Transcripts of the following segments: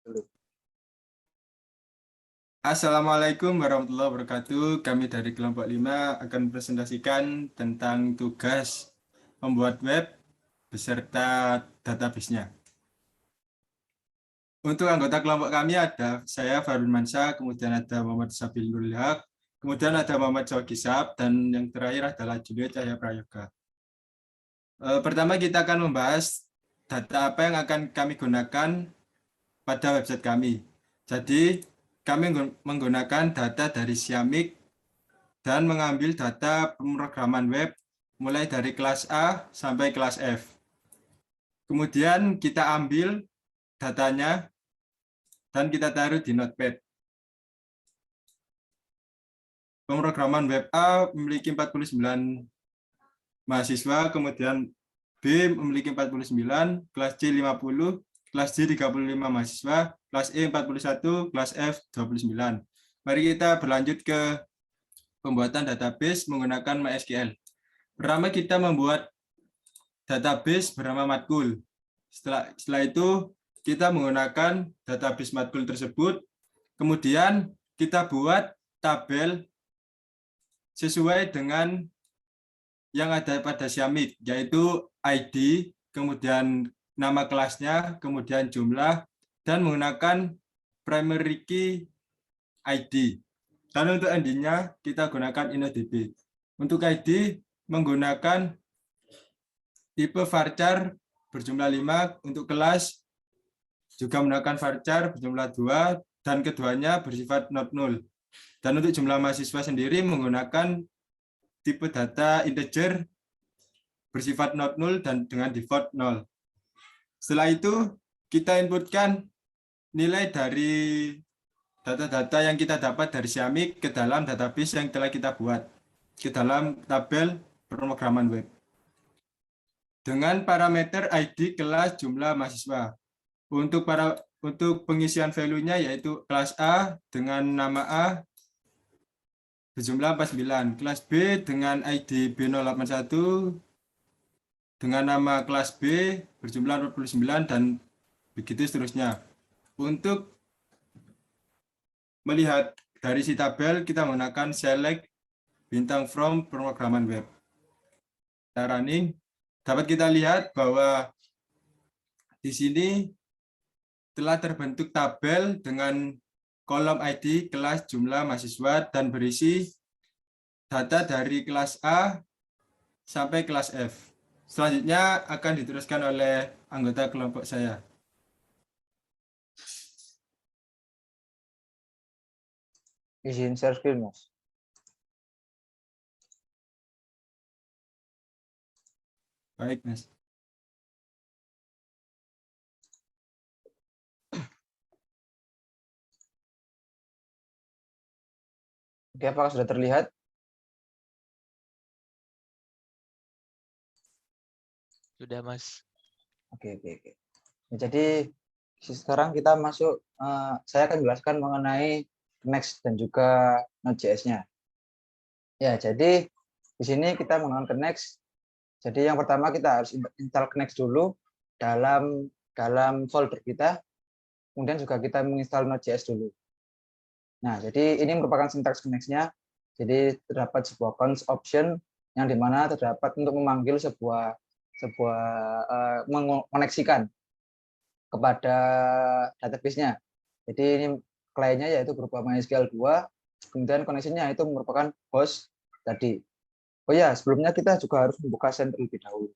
dulu. Assalamualaikum warahmatullahi wabarakatuh. Kami dari kelompok 5 akan presentasikan tentang tugas membuat web beserta database-nya. Untuk anggota kelompok kami ada saya Farun Mansyah, kemudian ada Muhammad Sabilul Haq, kemudian ada Muhammad Syawkisab, dan yang terakhir adalah Juliet Cahya Prayoga. Pertama kita akan membahas data apa yang akan kami gunakan pada website kami. Jadi kami menggunakan data dari Siamik dan mengambil data pemrograman web mulai dari kelas A sampai kelas F. Kemudian kita ambil datanya dan kita taruh di Notepad. Pemrograman web A memiliki 49 mahasiswa, kemudian B memiliki 49, kelas C 50, kelas D 35 mahasiswa, kelas E 41, kelas F 29. Mari kita berlanjut ke pembuatan database menggunakan MySQL. Pertama kita membuat database bernama matkul. Setelah itu kita menggunakan database matkul tersebut, kemudian kita buat tabel sesuai dengan yang ada pada Siamik, yaitu ID, kemudian nama kelasnya, kemudian jumlah, dan menggunakan primary key ID. Dan untuk endingnya kita gunakan InnoDB. Untuk ID menggunakan tipe varchar berjumlah 5, untuk kelas juga menggunakan varchar berjumlah 2, dan keduanya bersifat not null. Dan untuk jumlah mahasiswa sendiri menggunakan tipe data integer bersifat not null dan dengan default 0. Setelah itu kita inputkan nilai dari data-data yang kita dapat dari Siamik ke dalam database yang telah kita buat, ke dalam tabel pemrograman web. Dengan parameter ID, kelas, jumlah mahasiswa. Untuk pengisian value-nya yaitu kelas A dengan nama A berjumlah 49, kelas B dengan ID B081 dengan nama kelas B berjumlah 49, dan begitu seterusnya. Untuk melihat dari si tabel, kita menggunakan select bintang from pemrograman web. Kita running, dapat kita lihat bahwa di sini telah terbentuk tabel dengan kolom ID, kelas, jumlah mahasiswa, dan berisi data dari kelas A sampai kelas F. Selanjutnya akan diteruskan oleh anggota kelompok saya. Izin share screen, Mas. Baik, Mas. Oke, apakah sudah terlihat? Sudah, Mas. Oke. Jadi sekarang kita masuk, saya akan jelaskan mengenai Next dan juga Node.js-nya. Ya, jadi di sini kita menggunakan Next. Jadi yang pertama kita harus install Next dulu dalam folder kita. Kemudian juga kita menginstal Node.js dulu. Nah, jadi ini merupakan sintaks Next-nya. Jadi terdapat sebuah const option yang dimana terdapat untuk memanggil sebuah mengoneksikan kepada database-nya. Jadi ini kliennya yaitu berupa MySQL 2, kemudian koneksinya itu merupakan host tadi. Oh ya, sebelumnya kita juga harus membuka send terlebih dahulu.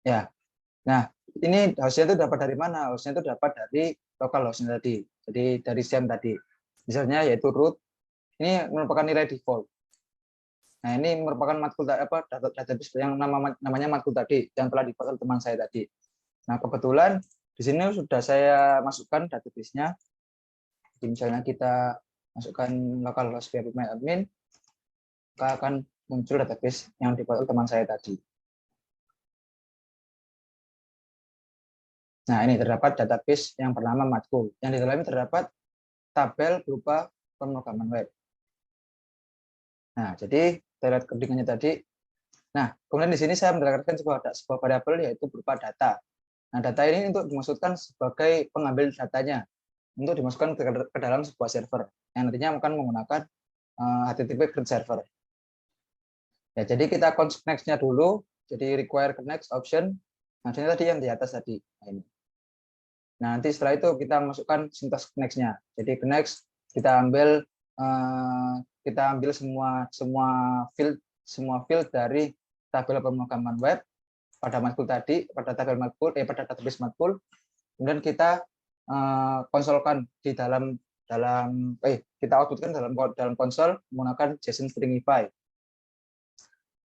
Ya, nah ini hostnya itu dapat dari mana? Hostnya itu dapat dari local hostnya tadi. Jadi dari SIAM tadi. Misalnya yaitu root. Ini merupakan nilai default. Nah ini merupakan matkul database yang namanya matkul tadi yang telah dibuat oleh teman saya tadi. Nah kebetulan di sini sudah saya masukkan database-nya. Jadi misalnya kita masukkan localhost php-admin, maka akan muncul database yang dibuat oleh teman saya tadi. Nah, ini terdapat database yang bernama matkul. Yang di dalamnya terdapat tabel berupa pemrograman web. Nah, jadi Kita lihat codingannya tadi. Nah, kemudian di sini saya mendapatkan sebuah variabel yaitu berupa data. Nah, data ini untuk dimaksudkan sebagai pengambil datanya untuk dimasukkan ke dalam sebuah server yang nantinya akan menggunakan HTTP GREET server. Ya, jadi kita connect-nya dulu. Jadi require connect option. Nah, ini tadi yang di atas tadi. Nah, ini. Nah, nanti setelah itu kita masukkan sintaks connect-nya. Jadi connect kita ambil semua field dari tabel pemrograman web pada matkul tadi, pada tabel matkul, pada database matkul. Kemudian kita konsolkan di kita outputkan dalam konsol menggunakan JSON Stringify.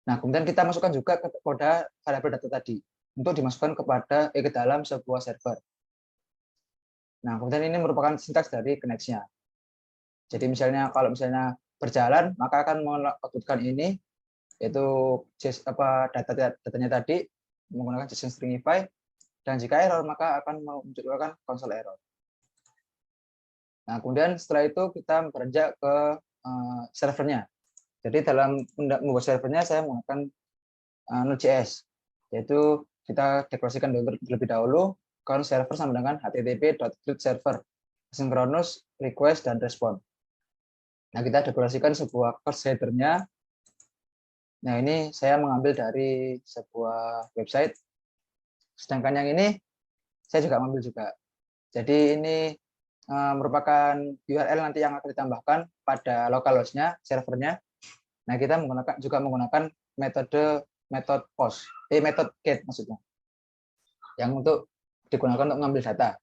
Nah, kemudian kita masukkan juga kepada variabel data tadi untuk dimasukkan ke dalam sebuah server. Nah, kemudian ini merupakan sintaks dari connect-nya. Jadi kalau misalnya berjalan, maka akan mengoutputkan ini, yaitu datanya tadi menggunakan JSON Stringify, dan jika error maka akan memunculkan konsol error. Nah, kemudian setelah itu kita beranjak ke servernya. Jadi dalam membuat servernya saya menggunakan Node.js, yaitu kita deklarasikan terlebih dahulu count server sama dengan http://create-server, asynchronous, request, dan respon. Nah, kita deklarasikan sebuah class header-nya. Nah, ini saya mengambil dari sebuah website. Sedangkan yang ini saya juga mengambil juga. Jadi ini merupakan URL nanti yang akan ditambahkan pada localhost-nya, servernya. Nah, kita juga menggunakan metode get maksudnya, yang untuk digunakan untuk mengambil data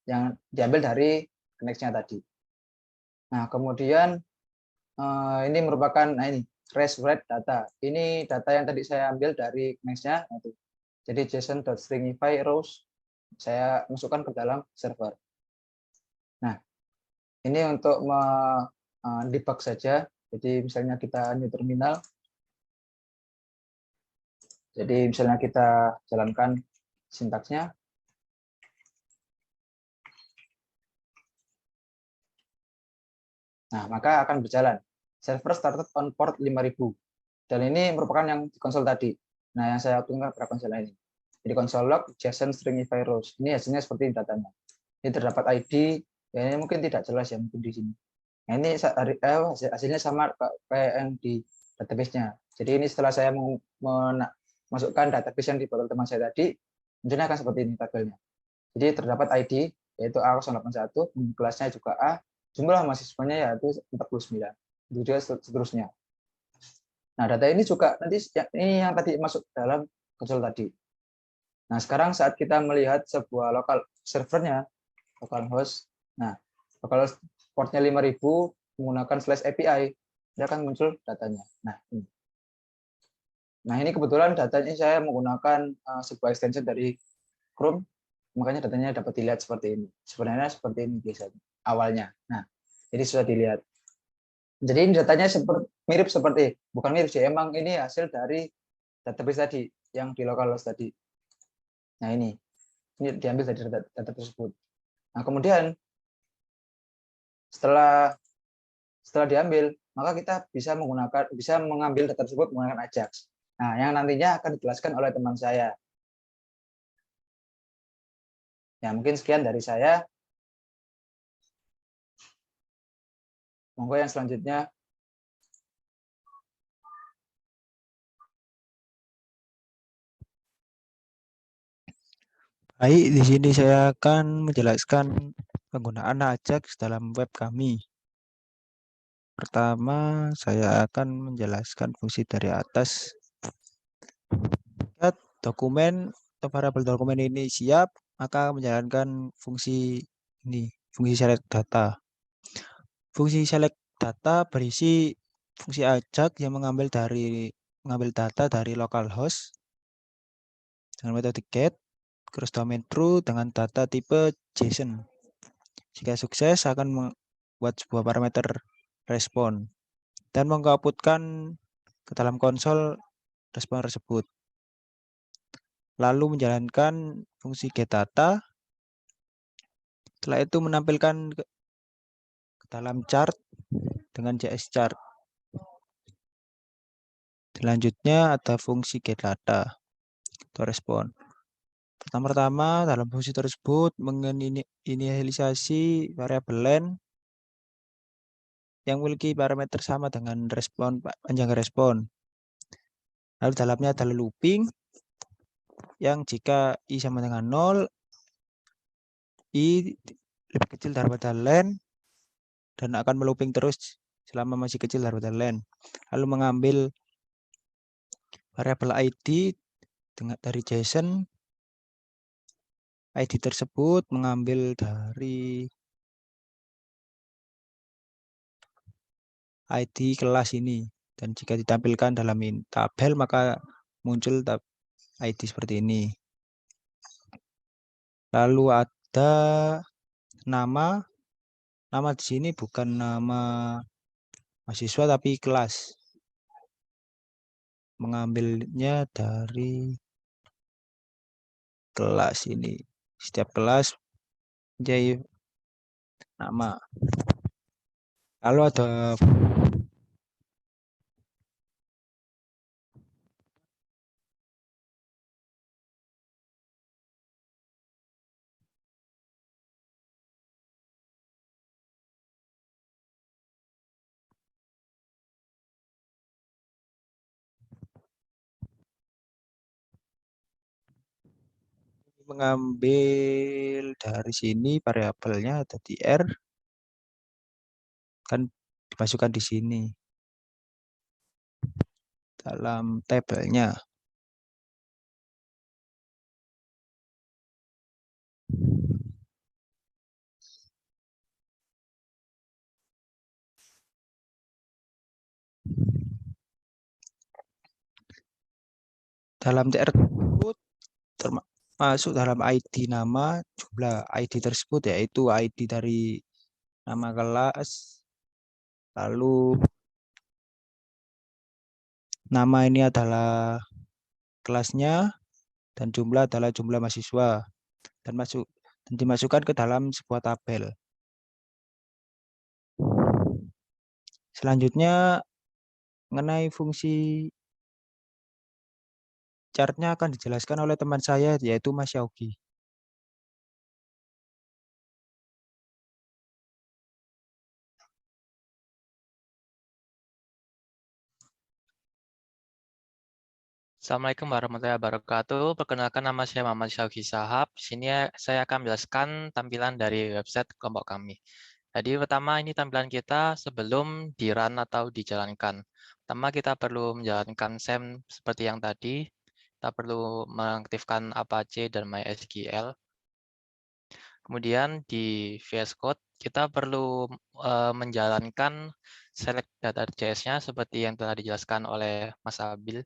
yang diambil dari connect-nya tadi. Nah, kemudian ini merupakan REST write data. Ini data yang tadi saya ambil dari connect-nya. Jadi JSON.stringify rows saya masukkan ke dalam server. Nah, ini untuk debug saja. Jadi misalnya kita new terminal. Jadi misalnya kita jalankan sintaksnya. Nah, maka akan berjalan. Server started on port 5000. Dan ini merupakan yang di konsol tadi. Nah, yang saya tunggu pada konsol ini. Jadi konsol log JSON stringify rows. Ini hasilnya seperti ini datanya. Ini terdapat ID, ya ini mungkin tidak jelas ya mungkin di sini. Nah, ini hasilnya sama kayak yang di database-nya. Jadi ini setelah saya memasukkan database yang di botol teman saya tadi, munculnya akan seperti ini tabelnya. Jadi terdapat ID, yaitu A081, kelasnya juga A, jumlah mahasiswanya yaitu 49, itu juga seterusnya. Nah, data ini juga nanti ini yang tadi masuk dalam konsol tadi. Nah, sekarang saat kita melihat sebuah lokal servernya, localhost, nah, localhost portnya 5000 menggunakan /API, dia akan muncul datanya. Nah, ini kebetulan datanya saya menggunakan sebuah extension dari Chrome, makanya datanya dapat dilihat seperti ini. Sebenarnya seperti ini biasanya awalnya. Nah, jadi sudah dilihat. Jadi ini datanya mirip seperti, bukan mirip sih, emang ini hasil dari database tadi yang di localhost tadi. Nah, ini diambil dari data tersebut. Nah, kemudian setelah diambil, maka kita bisa mengambil data tersebut menggunakan Ajax. Nah, yang nantinya akan dijelaskan oleh teman saya. Ya, mungkin sekian dari saya. Monggo yang selanjutnya. Baik, di sini saya akan menjelaskan penggunaan Ajax dalam web kami. Pertama, saya akan menjelaskan fungsi dari atas. Jika dokumen atau variabel dokumen ini siap, maka menjalankan fungsi ini, fungsi select data. Fungsi select data berisi fungsi Ajax yang mengambil data dari localhost dengan metode get, cross domain true dengan data tipe JSON. Jika sukses akan membuat sebuah parameter respon dan mengoutputkan ke dalam konsol respon tersebut. Lalu menjalankan fungsi getData. Setelah itu menampilkan ke dalam chart dengan JS chart. Selanjutnya ada fungsi getData atau respon. Pertama-tama dalam fungsi tersebut menginisialisasi variabel len yang memiliki parameter sama dengan respon panjang respon. Lalu dalamnya ada looping yang jika i sama dengan 0, i lebih kecil daripada len dan akan melooping terus selama masih kecil daripada len. Lalu mengambil variabel id dari JSON, id tersebut mengambil dari id kelas ini, dan jika ditampilkan dalam tabel maka muncul id seperti ini. Lalu ada nama di sini bukan nama mahasiswa tapi kelas, mengambilnya dari kelas ini. Setiap kelas menjadi nama. Lalu ada mengambil dari sini variabelnya ada di R, kan dimasukkan di sini dalam tabelnya. Dalam TR tersebut termasuk dalam ID nama jumlah ID tersebut, yaitu ID dari nama kelas, lalu nama ini adalah kelasnya, dan jumlah adalah jumlah mahasiswa, dan dimasukkan ke dalam sebuah tabel. Selanjutnya mengenai fungsi chartnya akan dijelaskan oleh teman saya, yaitu Mas Yaugi. Assalamualaikum warahmatullahi wabarakatuh. Perkenalkan, nama saya Muhammad Syaugi Shahab. Di sini saya akan menjelaskan tampilan dari website kelompok kami. Jadi pertama ini tampilan kita sebelum di-run atau dijalankan. Pertama kita perlu menjalankan SAM seperti yang tadi. Kita perlu mengaktifkan Apache dan MySQL. Kemudian di VS Code kita perlu menjalankan select data.js-nya seperti yang telah dijelaskan oleh Mas Abil.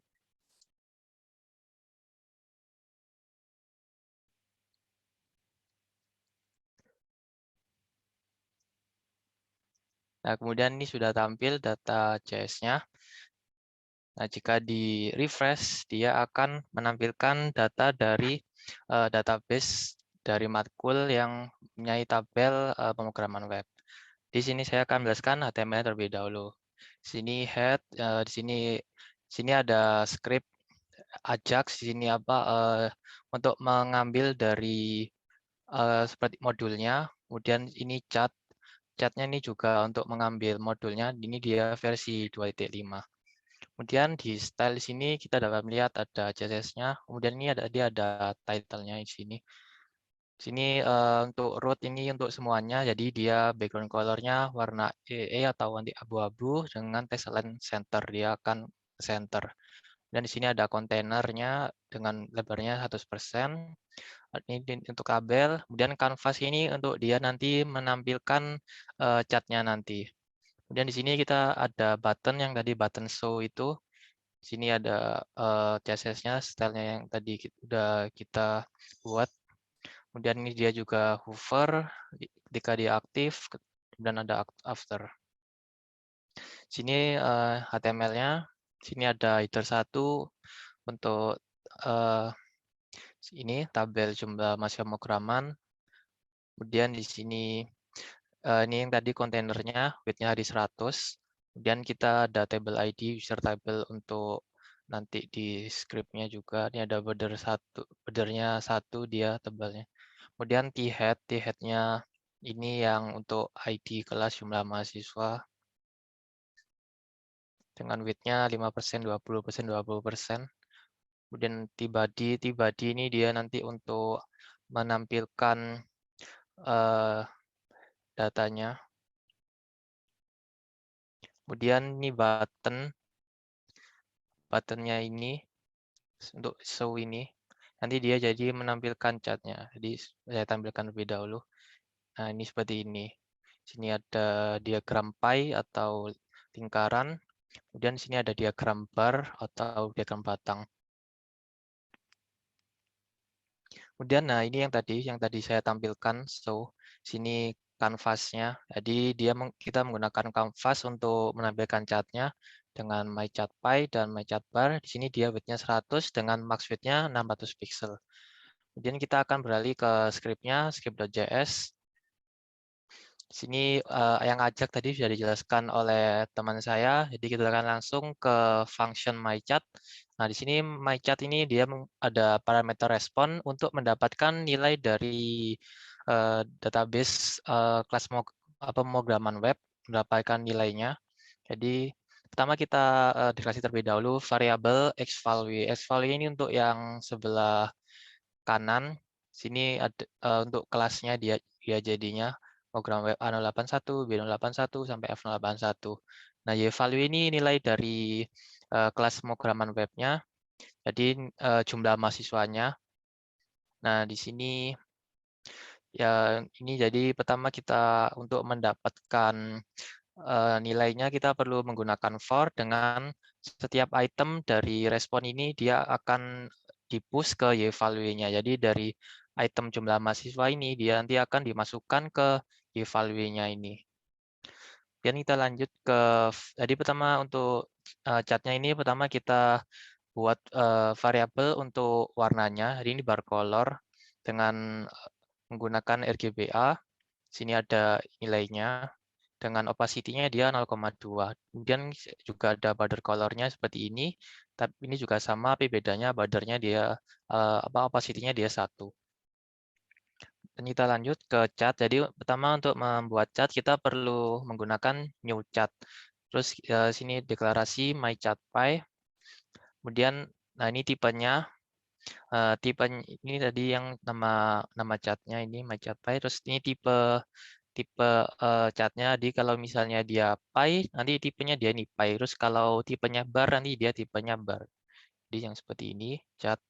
Nah, kemudian ini sudah tampil data JS-nya. Nah, jika di refresh, dia akan menampilkan data dari database dari matkul yang mempunyai tabel pemrograman web. Di sini saya akan menjelaskan HTML terlebih dahulu. Sini head, di sini ada script Ajax, di sini untuk mengambil dari seperti modulnya. Kemudian ini catnya ini juga untuk mengambil modulnya, ini dia versi 2.5. Kemudian di style di sini kita dapat melihat ada CSS-nya. Kemudian ini dia ada title-nya di sini. Sini untuk root ini untuk semuanya, jadi dia background color-nya warna EE atau nanti abu-abu dengan text align center, dia akan center. Dan di sini ada kontainernya dengan lebarnya 100%. Ini untuk kabel, kemudian canvas ini untuk dia nanti menampilkan catnya nanti. Kemudian di sini kita ada button yang tadi button show itu. Di sini ada CSS-nya, stylenya yang tadi sudah kita buat. Kemudian ini dia juga hover ketika dia aktif, dan ada after. Sini HTML-nya, sini ada header 1 untuk ini tabel jumlah mahasiswa pemrograman. Kemudian di sini ini yang tadi kontainernya width-nya di 100. Kemudian kita ada table ID, user table untuk nanti di scriptnya juga. Ini ada bordernya 1 dia tebalnya. Kemudian t-head-nya ini yang untuk ID kelas jumlah mahasiswa dengan width-nya 5%, 20%, 20%. Kemudian t-body ini dia nanti untuk menampilkan datanya. Kemudian ini buttonnya ini untuk show ini. Nanti dia jadi menampilkan catnya. Jadi saya tampilkan lebih dahulu. Nah, ini seperti ini. Sini ada diagram pie atau lingkaran. Kemudian sini ada diagram bar atau diagram batang. Kemudian, nah ini yang tadi saya tampilkan. So, sini kanvasnya. Jadi kita menggunakan kanvas untuk menampilkan catnya dengan myChatPy dan myChatBar. Di sini dia width-nya 100 dengan max width-nya 600 pixel. Kemudian kita akan beralih ke script-nya, script.js. Di sini yang ajak tadi sudah dijelaskan oleh teman saya. Jadi kita akan langsung ke function myChat. Nah, di sini myChat ini dia ada parameter respon untuk mendapatkan nilai dari database kelas pemrograman web, mendapatkan nilainya. Jadi pertama kita deklarasi terlebih dahulu variabel xvalue. Xvalue ini untuk yang sebelah kanan. Sini ada untuk kelasnya dia jadinya program web A081, B081 sampai F081. Nah, yValue ini nilai dari kelas pemrograman webnya. Jadi jumlah mahasiswanya. Nah, di sini ya ini jadi pertama kita untuk mendapatkan nilainya kita perlu menggunakan for dengan setiap item dari respon ini dia akan di-push ke yValue-nya. Jadi dari item jumlah mahasiswa ini dia nanti akan dimasukkan ke yValue-nya ini. Dan kita lanjut ke jadi pertama untuk catnya ini pertama kita buat variabel untuk warnanya. Jadi ini bar color dengan menggunakan RGBA. Sini ada nilainya. Dengan opacity-nya dia 0,2. Kemudian juga ada border color-nya seperti ini. Tapi ini juga sama, tapi bedanya border-nya dia opacity-nya dia 1. Dan kita lanjut ke cat. Jadi pertama untuk membuat cat kita perlu menggunakan new cat. Terus sini deklarasi myChatPy. Kemudian nah ini tipenya. Tipe ini tadi yang nama catnya ini myChatPy. Terus ini tipe catnya di kalau misalnya dia pie nanti tipenya dia ini pie. Terus kalau tipenya bar nanti dia tipenya bar. Jadi yang seperti ini cat.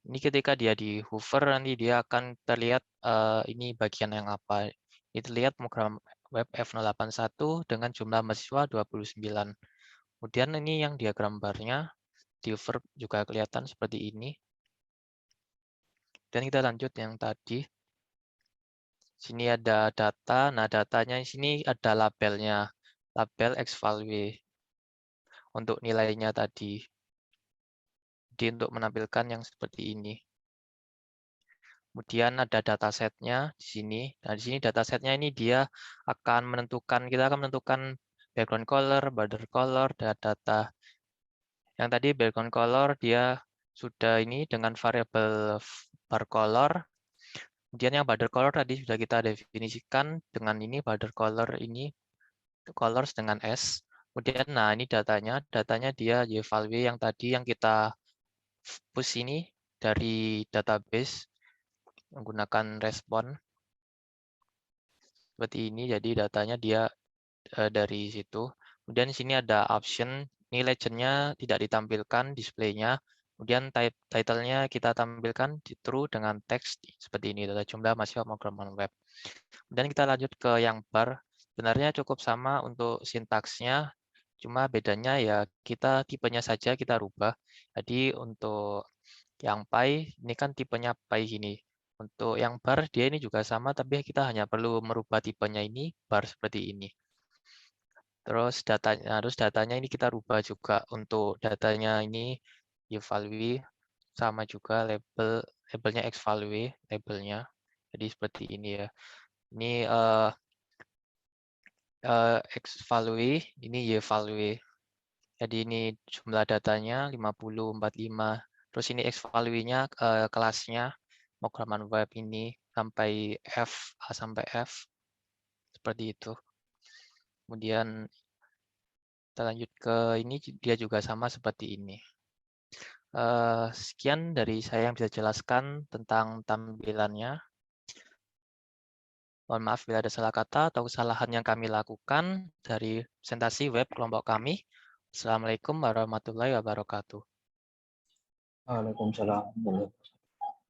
Ini ketika dia di hover nanti dia akan terlihat ini bagian yang apa. Itu lihat program web F081 dengan jumlah mahasiswa 29. Kemudian ini yang diagram barnya di hover juga kelihatan seperti ini. Dan kita lanjut yang tadi. Sini ada data. Nah, datanya di sini ada labelnya. Label xvalue untuk nilainya tadi. Jadi untuk menampilkan yang seperti ini. Kemudian ada datasetnya di sini. Nah, di sini datasetnya ini dia akan menentukan, kita akan menentukan background color, border color, dan data. Yang tadi background color dia sudah ini dengan variabel bar color. Kemudian yang border color tadi sudah kita definisikan dengan ini border color ini colors dengan S. Kemudian nah ini datanya dia yValue yang tadi yang kita push ini dari database menggunakan respon seperti ini. Jadi datanya dia dari situ. Kemudian di sini ada option, ini legend-nya tidak ditampilkan display-nya. Kemudian title-nya kita tampilkan di true dengan teks seperti ini, data jumlah mahasiswa pemrograman web. Kemudian kita lanjut ke yang bar. Sebenarnya cukup sama untuk sintaksnya, cuma bedanya ya kita tipenya saja kita rubah. Jadi untuk yang pie ini kan tipenya pie gini. Untuk yang bar dia ini juga sama, tapi kita hanya perlu merubah tipenya ini bar seperti ini. Terus datanya ini kita rubah juga untuk datanya ini yValue sama juga labelnya xvalue labelnya. Jadi seperti ini ya. Ini xvalue, ini yValue. Jadi ini jumlah datanya 50, 45. Terus ini X value-nya kelasnya pemrograman web ini sampai F, A sampai F. Seperti itu. Kemudian kita lanjut ke ini, dia juga sama seperti ini. Sekian dari saya yang bisa jelaskan tentang tampilannya. Mohon maaf bila ada salah kata atau kesalahan yang kami lakukan dari presentasi web kelompok kami. Assalamualaikum warahmatullahi wabarakatuh. Waalaikumsalam.